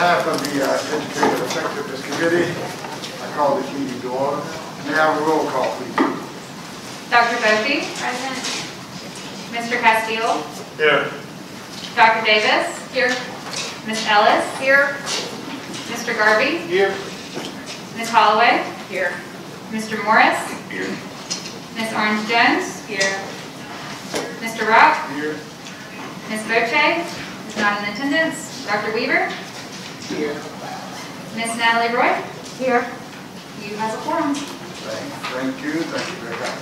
behalf of the Educator Effectiveness Committee, I call this meeting to order. May I have a roll call, please? Dr. BESE? Present. Mr. Castile? Here. Dr. Davis? Here. Ms. Ellis? Here. Mr. Garvey? Here. Ms. Holloway? Here. Mr. Morris? Here. Ms. Orange Jones? Here. Mr. Rock? Here. Ms. Boche is not in attendance. Dr. Weaver? Here. Ms. Natalie Roy? Here. You have a quorum. Thank you very much.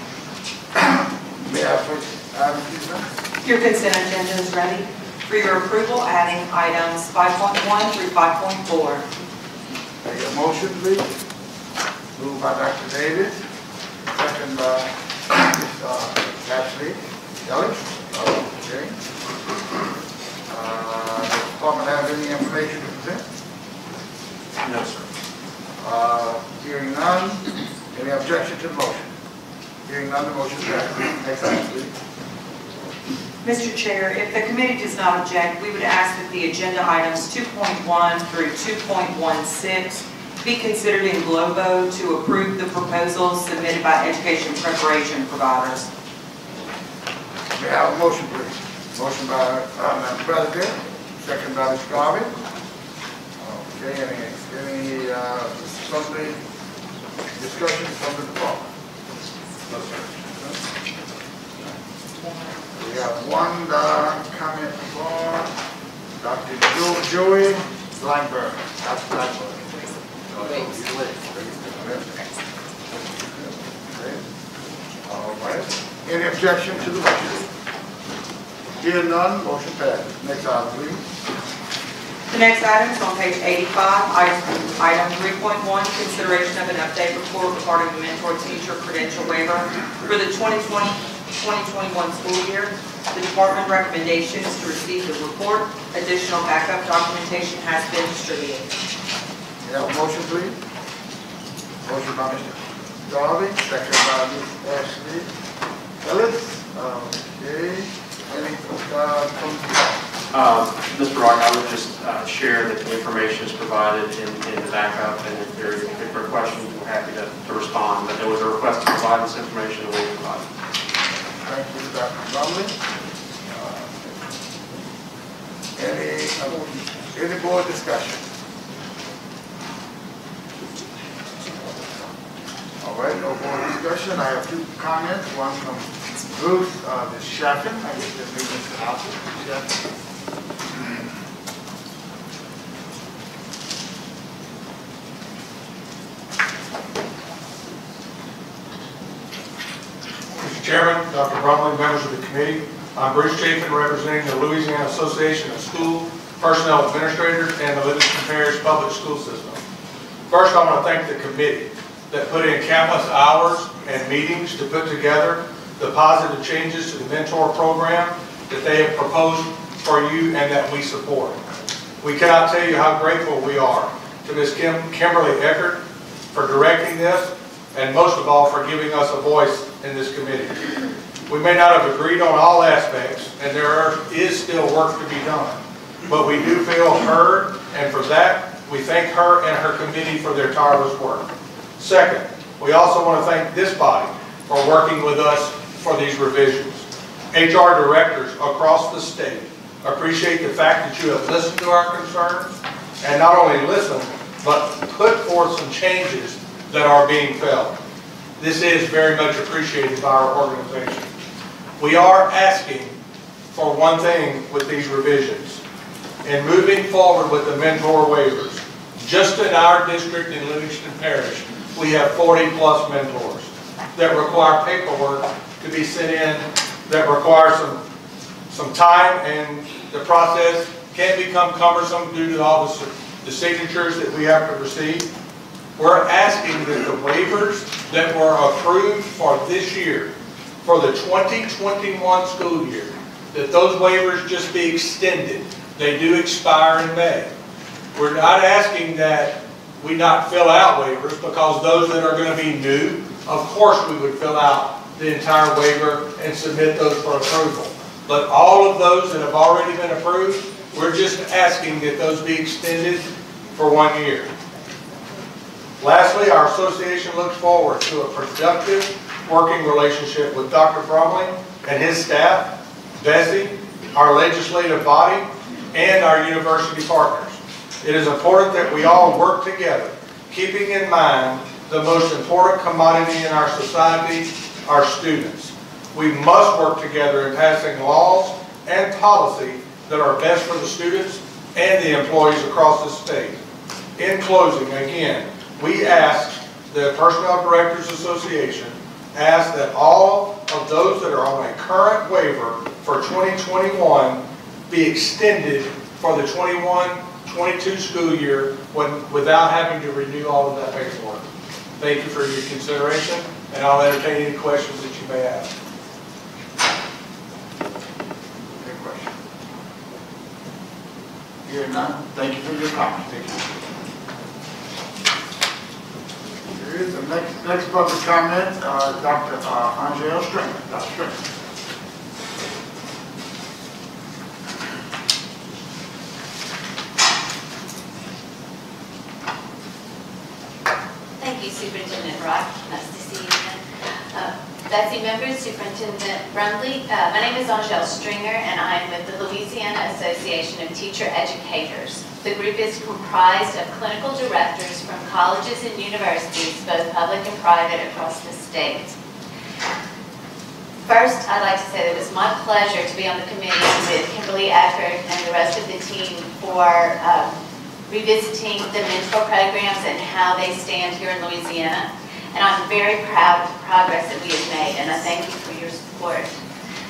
May I first item, please, ma'am? Your consent agenda is ready for your approval, adding items 5.1 through 5.4. May I get a motion, please? Moved by Dr. Davis, second by Ms. Ashley Ellis. Okay. Does the department have any information to present? No, sir. Hearing none, any objection to the motion? Hearing none, the motion passes. Next item, please. Mr. Chair, if the committee does not object, we would ask that the agenda items 2.1 through 2.16 be considered in globo to approve the proposals submitted by education preparation providers. May I have a motion, please? Motion by Madam President, second by Mr. Garvey. Okay, any something discussion from the department? No, sir. We have one comment from Dr. Joey Blackburn. Dr. Blackburn. Okay. All right. Any objection to the motion? Hearing none, motion passes. Next item, please. The next item is on page 85, item 3.1, consideration of an update report regarding the mentor teacher credential waiver for the 2020-2021 school year. The department recommendation is to receive the report. Additional backup documentation has been distributed. May I have a motion, please? Motion by Mr. Garvey, second by Ms. Ashley Ellis. Okay. Any Mr. Rock, I would just share that the information is provided in the backup, and if there are any particular questions, we're happy to respond. But there was a request to provide this information, and we provided. Thank you, Dr. Lumley. Any board discussion? All right, no board discussion. I have two comments. One from Bruce, Ms. Shaffin. I guess this meeting's out. Shaffin. Mr. Chairman, Dr. Brumley, members of the committee, I'm Bruce Chafin, representing the Louisiana Association of School Personnel Administrators and the Livingston Parish Public School System. First, I want to thank the committee that put in countless hours and meetings to put together the positive changes to the mentor program that they have proposed for you and that we support. We cannot tell you how grateful we are to Ms. Kimberly Eckert for directing this, and most of all for giving us a voice in this committee. We may not have agreed on all aspects, and there is still work to be done, but we do feel heard, and for that we thank her and her committee for their tireless work. Second, we also want to thank this body for working with us for these revisions. HR directors across the state appreciate the fact that you have listened to our concerns, and not only listened, but put forth some changes that are being felt. This is very much appreciated by our organization. We are asking for one thing with these revisions. In moving forward with the mentor waivers, just in our district in Livingston Parish, we have 40+ mentors that require paperwork to be sent in, that require some time, and the process can become cumbersome due to all the signatures that we have to receive. We're asking that the waivers that were approved for this year, for the 2021 school year, that those waivers just be extended. They do expire in May. We're not asking that we not fill out waivers, because those that are going to be new, of course we would fill out the entire waiver and submit those for approval. But all of those that have already been approved, we're just asking that those be extended for 1 year. Lastly, our association looks forward to a productive working relationship with Dr. Bromley and his staff, BESE, our legislative body, and our university partners. It is important that we all work together, keeping in mind the most important commodity in our society, our students. We must work together in passing laws and policy that are best for the students and the employees across the state. In closing, again, we ask, the Personnel Directors Association asks that all of those that are on a current waiver for 2021 be extended for the 21-22 school year without having to renew all of that paperwork. Thank you for your consideration, and I'll entertain any questions that you may have. Any questions? Hearing none, thank you for your comments. Thank you. There is the next public comment, Dr. Angel Stringer. Dr. Stringer. Thank you, Superintendent Rock. Nice to see you again. Betsy members, Superintendent Brumley. My name is Angel Stringer, and I'm with the Louisiana Association of Teacher Educators. The group is comprised of clinical directors from colleges and universities, both public and private, across the state. First, I'd like to say that it was my pleasure to be on the committee with Kimberly Eckert and the rest of the team for revisiting the mentor programs and how they stand here in Louisiana. And I'm very proud of the progress that we have made, and I thank you for your support.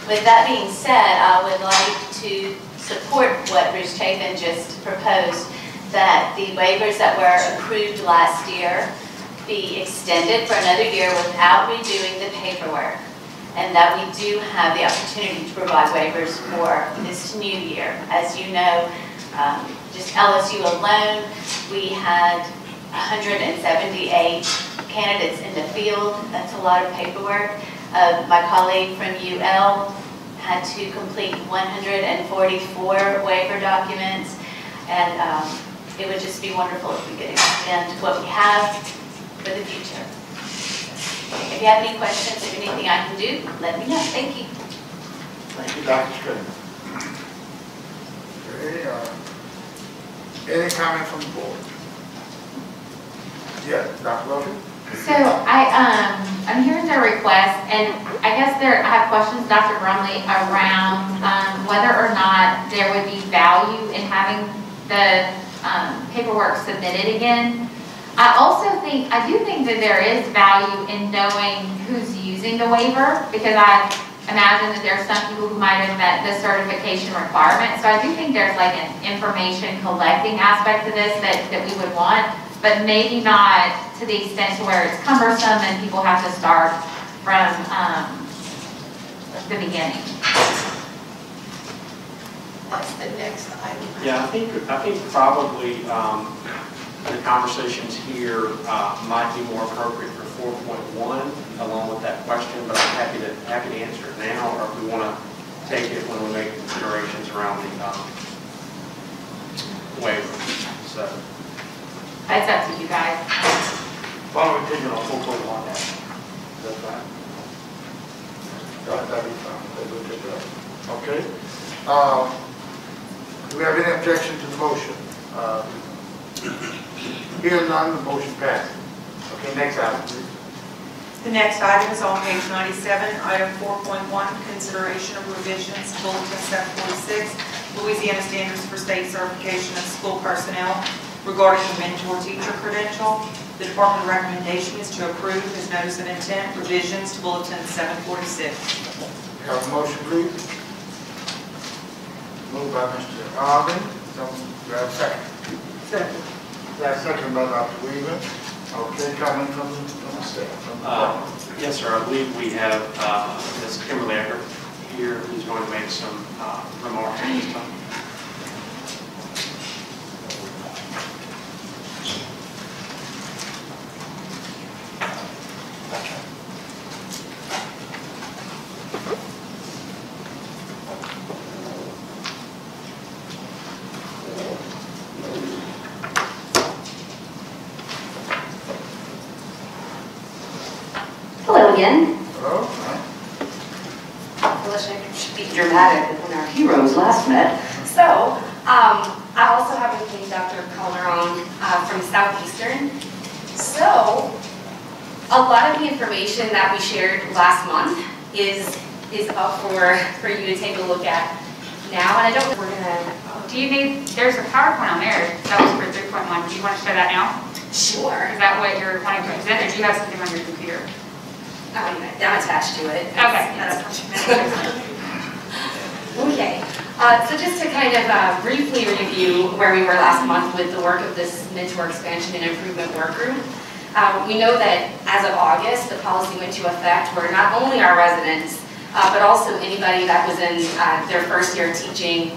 With that being said, I would like to support what Bruce Chapin just proposed, that the waivers that were approved last year be extended for another year without redoing the paperwork, and that we do have the opportunity to provide waivers for this new year. As you know, just LSU alone, we had 178 candidates in the field. That's a lot of paperwork. My colleague from UL had to complete 144 waiver documents, and it would just be wonderful if we could extend what we have for the future. If you have any questions or anything I can do, let me know. Thank you. Thank you, Dr. Stringer. Okay, any comment from the board? Yes, Dr. Wilson? So I'm hearing their request, and I guess I have questions, Dr. Brumley, around whether or not there would be value in having the paperwork submitted again. I do think that there is value in knowing who's using the waiver, because I imagine that there are some people who might have met the certification requirement. So I do think there's like an information collecting aspect to this that we would want, but maybe not to the extent to where it's cumbersome and people have to start from the beginning. That's the next item. Yeah, I think probably the conversations here might be more appropriate for 4.1 along with that question, but I'm happy to answer it now, or if we want to take it when we make considerations around the waiver. So It's up to you guys. Why don't we take it on 4.1 now? That's fine. That'd be fine. We'll take that. Okay. Do we have any objection to the motion? Hearing none, the motion passes. Okay, next item, please. The next item is on page 97, item 4.1, consideration of revisions to Bulletin 746, Louisiana Standards for State Certification of School Personnel regarding the mentor teacher credential. The department recommendation is to approve as notice of intent revisions to Bulletin 746. Have a motion, please. Moved by Mr. Arvin. Do I have a second? Second. That's second by Dr. Weaver. Okay, comment from the staff. yes, sir. I believe we have Ms. Kimberly Eckert here who's going to make some remarks at this time. again. Hello? Well, I should be dramatic when our heroes last met. So, I also have with me Dr. Calderon from Southeastern. So, a lot of the information that we shared last month is up for you to take a look at now. And I don't, we're gonna. Do you need, there's a PowerPoint on there, that was for 3.1. Do you want to show that now? Sure. Is that what you're wanting to present, or do you have something on your computer? I'm attached to it. Okay. Okay. So just to kind of briefly review where we were last month with the work of this mentor expansion and improvement work group. We know that as of August, the policy went into effect where not only our residents, but also anybody that was in their first year of teaching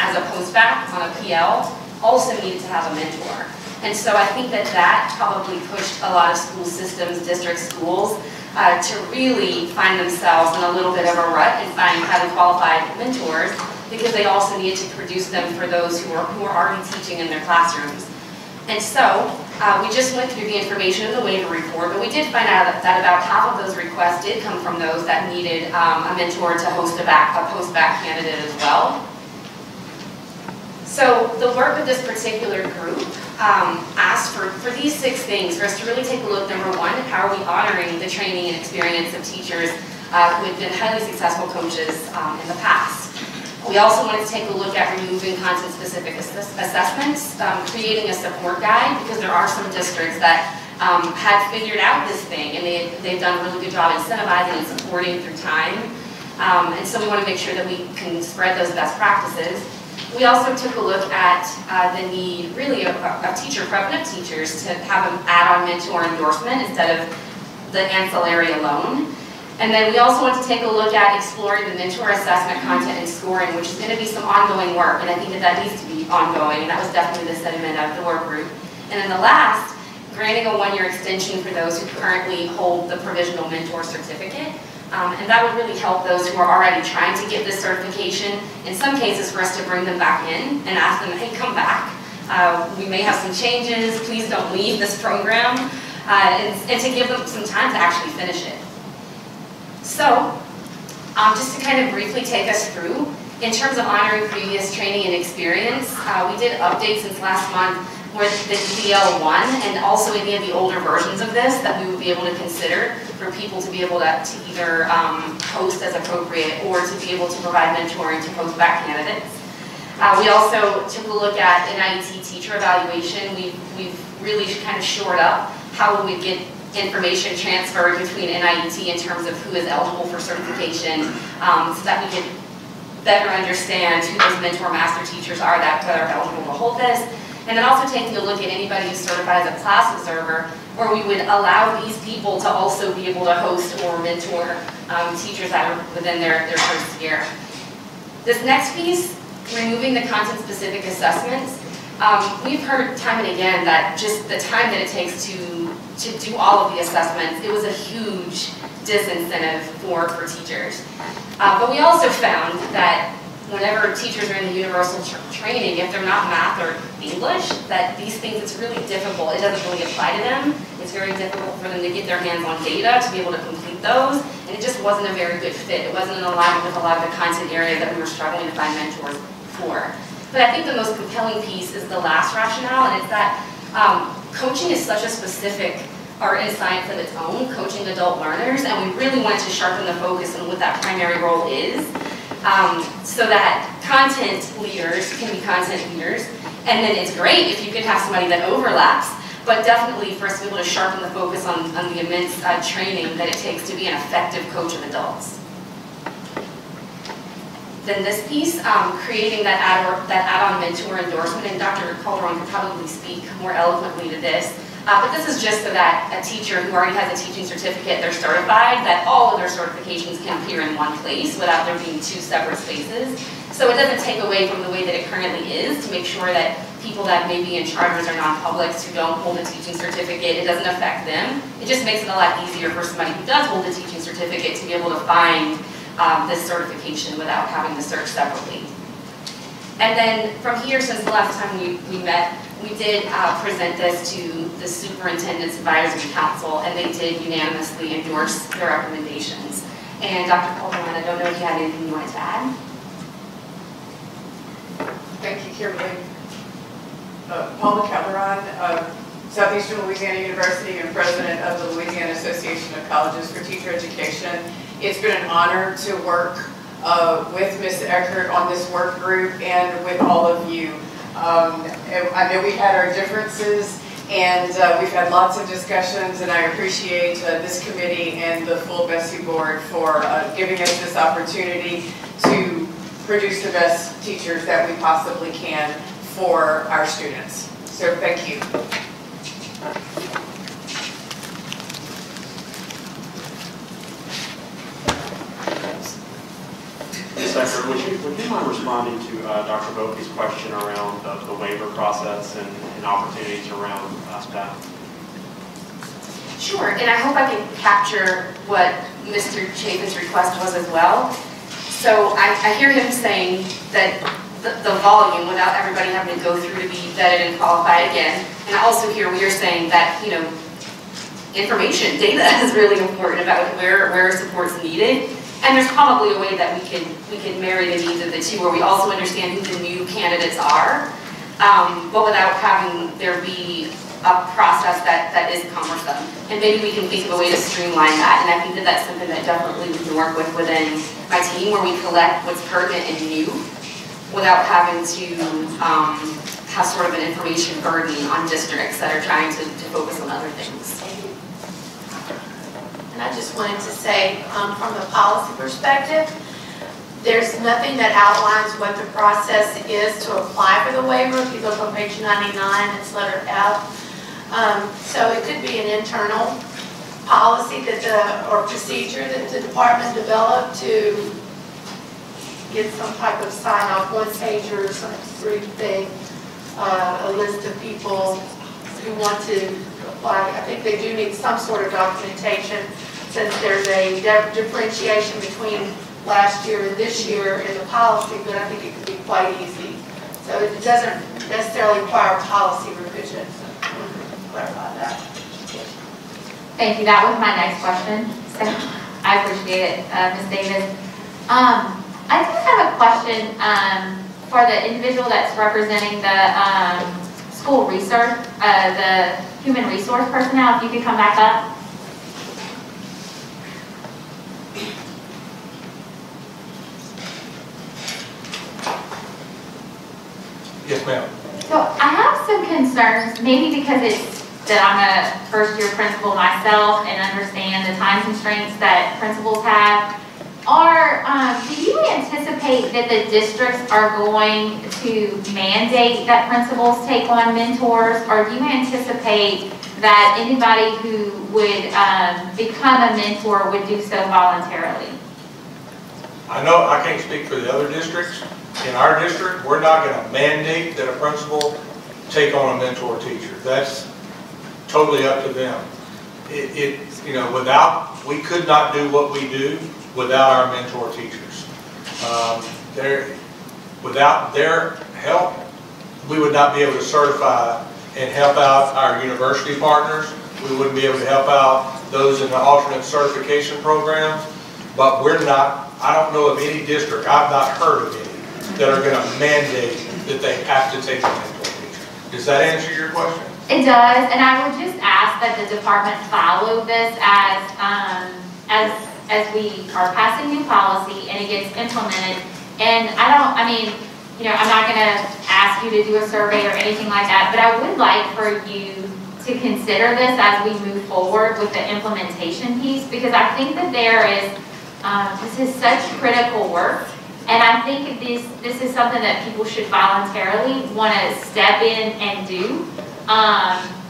as a post-bac on a PL also needed to have a mentor. And so I think that that probably pushed a lot of school systems, district schools, to really find themselves in a little bit of a rut and find highly qualified mentors, because they also needed to produce them for those who are already teaching in their classrooms. And so we just went through the information in the waiver report, but we did find out that about half of those requests did come from those that needed a mentor to host a post-bac candidate as well. So the work of this particular group asked for these 6 things, for us to really take a look. Number one, how are we honoring the training and experience of teachers who have been highly successful coaches in the past. We also wanted to take a look at removing content-specific assessments, creating a support guide, because there are some districts that had figured out this thing, and they've done a really good job incentivizing and supporting through time. And so we want to make sure that we can spread those best practices. We also took a look at the need, really, of teacher prep and of teachers to have an add-on mentor endorsement instead of the ancillary alone. And then we also want to take a look at exploring the mentor assessment content and scoring, which is going to be some ongoing work, and I think that needs to be ongoing, and that was definitely the sentiment of the work group. And then the last, granting a 1-year extension for those who currently hold the provisional mentor certificate. And that would really help those who are already trying to get this certification, in some cases for us to bring them back in and ask them, hey, come back. We may have some changes, please don't leave this program, and to give them some time to actually finish it. So, just to kind of briefly take us through, in terms of honoring previous training and experience, we did updates since last month with the DL1 and also any of the older versions of this that we would be able to consider for people to be able to either host as appropriate or to be able to provide mentoring to post-bac candidates. We also took a look at NIET teacher evaluation. We've really kind of shored up how we get information transferred between NIET in terms of who is eligible for certification, so that we can better understand who those mentor master teachers are that are eligible to hold this. And then also taking a look at anybody who's certified as a class observer, where we would allow these people to also be able to host or mentor teachers that are within their first year. This next piece, removing the content-specific assessments, we've heard time and again that just the time that it takes to do all of the assessments, it was a huge disincentive for teachers. But we also found that whenever teachers are in the universal training, if they're not math or English, that these things, it's really difficult. It doesn't really apply to them. It's very difficult for them to get their hands on data to be able to complete those, and it just wasn't a very good fit. It wasn't in alignment with a lot of the content areas that we were struggling to find mentors for. But I think the most compelling piece is the last rationale, and it's that coaching is such a specific art and science of its own, coaching adult learners, and we really wanted to sharpen the focus on what that primary role is. So that content leaders can be content leaders, and then it's great if you can have somebody that overlaps, but definitely for us to be able to sharpen the focus on the immense training that it takes to be an effective coach of adults. Then this piece, creating that add-on mentor endorsement, and Dr. Calderon could probably speak more eloquently to this, but this is just so that a teacher who already has a teaching certificate, they're certified, that all of their certifications can appear in one place without there being 2 separate spaces. So it doesn't take away from the way that it currently is to make sure that people that may be in charters or non-publics who don't hold a teaching certificate, it doesn't affect them. It just makes it a lot easier for somebody who does hold a teaching certificate to be able to find this certification without having to search separately. And then from here, since the last time we met, we did present this to the superintendent's advisory council, and they did unanimously endorse the recommendations. And Dr. Coleman, I don't know if you had anything you wanted to add? Thank you, Kimberly. Paula Calderon, Southeastern Louisiana University and president of the Louisiana Association of Colleges for Teacher Education. It's been an honor to work with Ms. Eckert on this work group and with all of you. I know we had our differences and we've had lots of discussions, and I appreciate this committee and the full BESE board for giving us this opportunity to produce the best teachers that we possibly can for our students. So thank you. Ms. Eckert, would you mind responding to Dr. Boke's question around the waiver process and opportunities around that? Sure, and I hope I can capture what Mr. Chafin's request was as well. So I hear him saying that the volume, without everybody having to go through to be vetted and qualified again. And I also hear we are saying that, you know, information, data is really important about where support's needed. And there's probably a way that we can marry the needs of the two, where we also understand who the new candidates are, but without having there be a process that is cumbersome. And maybe we can think of a way to streamline that. And I think that that's something that definitely we can work with within my team, where we collect what's pertinent and new, without having to have sort of an information burden on districts that are trying to focus on other things. And I just wanted to say, from the policy perspective, there's nothing that outlines what the process is to apply for the waiver. If you look on page 99, it's letter F. So it could be an internal policy or procedure that the department developed to get some type of sign-off, one-pager or some brief thing, a list of people who want to apply. I think they do need some sort of documentation, since there's a differentiation between last year and this year in the policy, but I think it could be quite easy. So it doesn't necessarily require policy revision. So clarify that. Thank you. That was my next question. So I appreciate it, Ms. Davis. I do have a question for the individual that's representing the school research, the human resource personnel. If you could come back up. Yes, ma'am. So I have some concerns, maybe because it's that I'm a first-year principal myself and understand the time constraints that principals have. Do you anticipate that the districts are going to mandate that principals take on mentors, or do you anticipate that anybody who would become a mentor would do so voluntarily? I know I can't speak for the other districts. In our district, we're not going to mandate that a principal take on a mentor teacher. That's totally up to them. We could not do what we do without our mentor teachers. Without their help, we would not be able to certify and help out our university partners. We wouldn't be able to help out those in the alternate certification programs. But I don't know of any district, I've not heard of any, that are going to mandate that they have to take a mentor teacher. Does that answer your question? It does, and I would just ask that the department follow this as we are passing new policy and it gets implemented. And I'm not going to ask you to do a survey or anything like that, but I would like for you to consider this as we move forward with the implementation piece, because I think that this is such critical work. And I think this is something that people should voluntarily want to step in and do.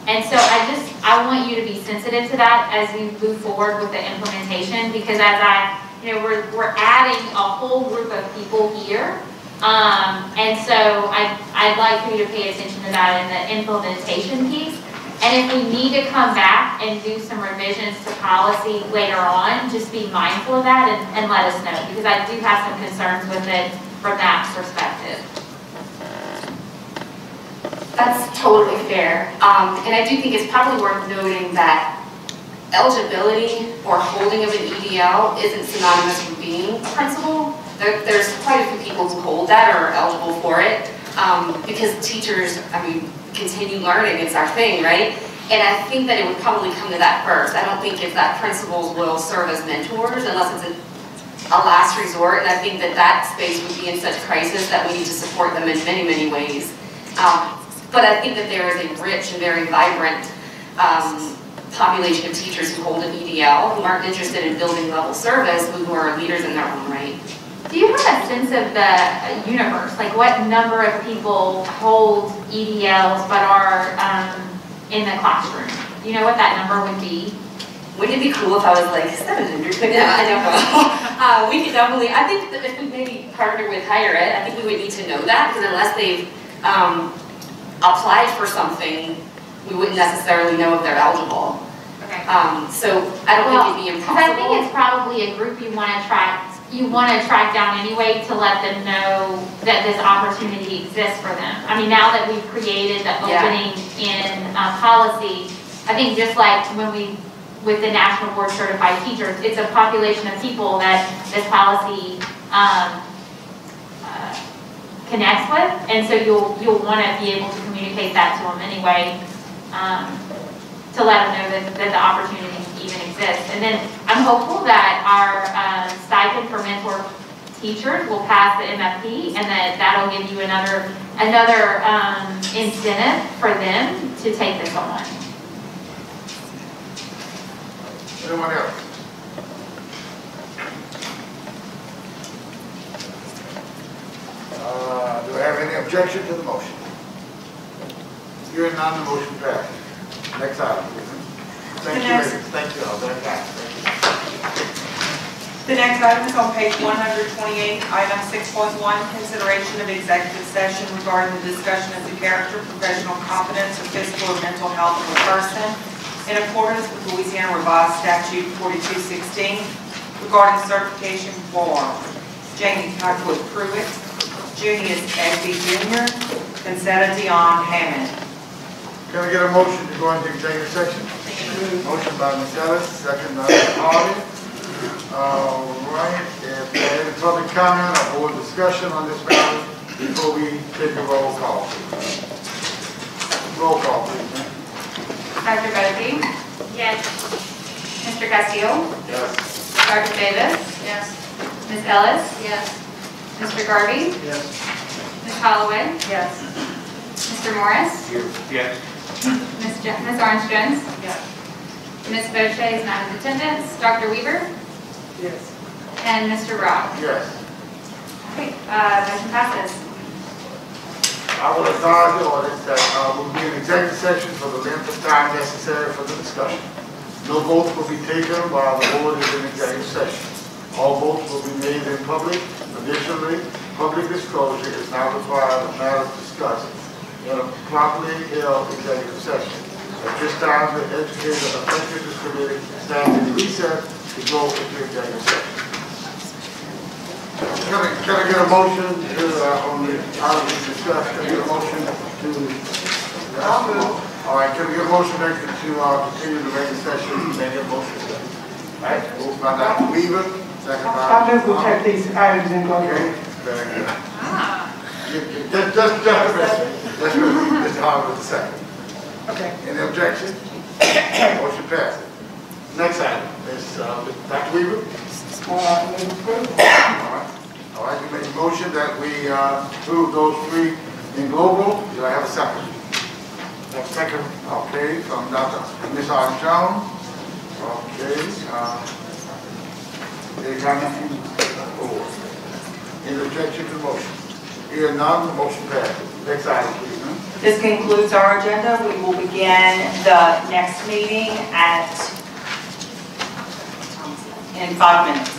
And so I want you to be sensitive to that as we move forward with the implementation, because we're adding a whole group of people here. And so I'd like for you to pay attention to that in the implementation piece. And if we need to come back and do some revisions to policy later on, just be mindful of that and let us know, because I do have some concerns with it from that perspective. That's totally fair. And I do think it's probably worth noting that eligibility or holding of an EDL isn't synonymous with being a principal. There's quite a few people who hold that or are eligible for it because teachers, continue learning, it's our thing, right? And I think that it would probably come to that first. I don't think it's that principals will serve as mentors unless it's a last resort, and I think that that space would be in such crisis that we need to support them in many, many ways. But I think that there is a rich and very vibrant population of teachers who hold an EDL, who aren't interested in building level service, who are leaders in their own right. Do you have a sense of the universe? Like what number of people hold EDLs but are in the classroom? Do you know what that number would be? Wouldn't it be cool if I was like 700? But no, I don't know. We could definitely, I think that if we maybe partner with higher ed, I think we would need to know that because unless they've applied for something, we wouldn't necessarily know if they're eligible. Okay. So I don't think it'd be impossible. Because I think it's probably a group you want to track down anyway to let them know that this opportunity exists for them. I mean, now that we've created the opening in policy, I think just like when with the National Board Certified Teachers, it's a population of people that this policy connects with, and so you'll want to be able to communicate that to them anyway, to let them know that the opportunity even exists. And then I'm hopeful that our stipend for mentor teachers will pass the MFP, and that'll give you another incentive for them to take this on. Anyone else? Do I have any objection to the motion? Hearing none, the motion passed. Next item, please. Thank you, ladies. Thank you all. Very kind. The next item is on page 128, item 6.1, consideration of executive session regarding the discussion of the character, professional competence, or physical or mental health of a person in accordance with Louisiana Revised Statute 4216 regarding certification for Jamie Tuckwood Pruitt, Junius Egby Jr., Concetta Dion Hammond. Can I get a motion to go into executive section? Motion by Ms. Ellis, second by Ms. Hardy. All right, if there is any public comment or board discussion on this matter before we take a roll call. Roll call, please. Dr. Bessie? Yes. Mr. Castillo? Yes. Dr. Davis? Yes. Ms. Ellis? Yes. Mr. Garvey? Yes. Ms. Holloway? Yes. Mr. Morris? Yes. Ms. Orange-Jones? Yes. Ms. Boucher is not in attendance. Dr. Weaver? Yes. And Mr. Rock? Yes. Okay, motion passes. I will advise the audience that we'll be in executive session for the length of time necessary for the discussion. No votes will be taken while the board is in executive session. All votes will be made in public. Additionally, public disclosure is now required of matters discussed in a properly held executive session. At this time, the Educator Effectiveness Committee stands in recess to go into executive session. Can I get a motion to, on the item we discussed, can I get a motion to? I'll move. All right, can we get a motion to continue the regular session? Can I get a motion? All right, moved by Dr. Weaver, second by. I move we take these items in closed. Okay, very good. Just a minute. Let's go. Mr. Harvard, second. Okay. Any objection? Motion passes. Next item is Dr. Weaver. All right, you made a motion that we approve those three in global. Do I have a second? Second. Okay, from Ms. Armstrong. Okay. Any comment from the board? Any objection to the motion? Here none, the motion passes. Next item, please. This concludes our agenda. We will begin the next meeting in 5 minutes.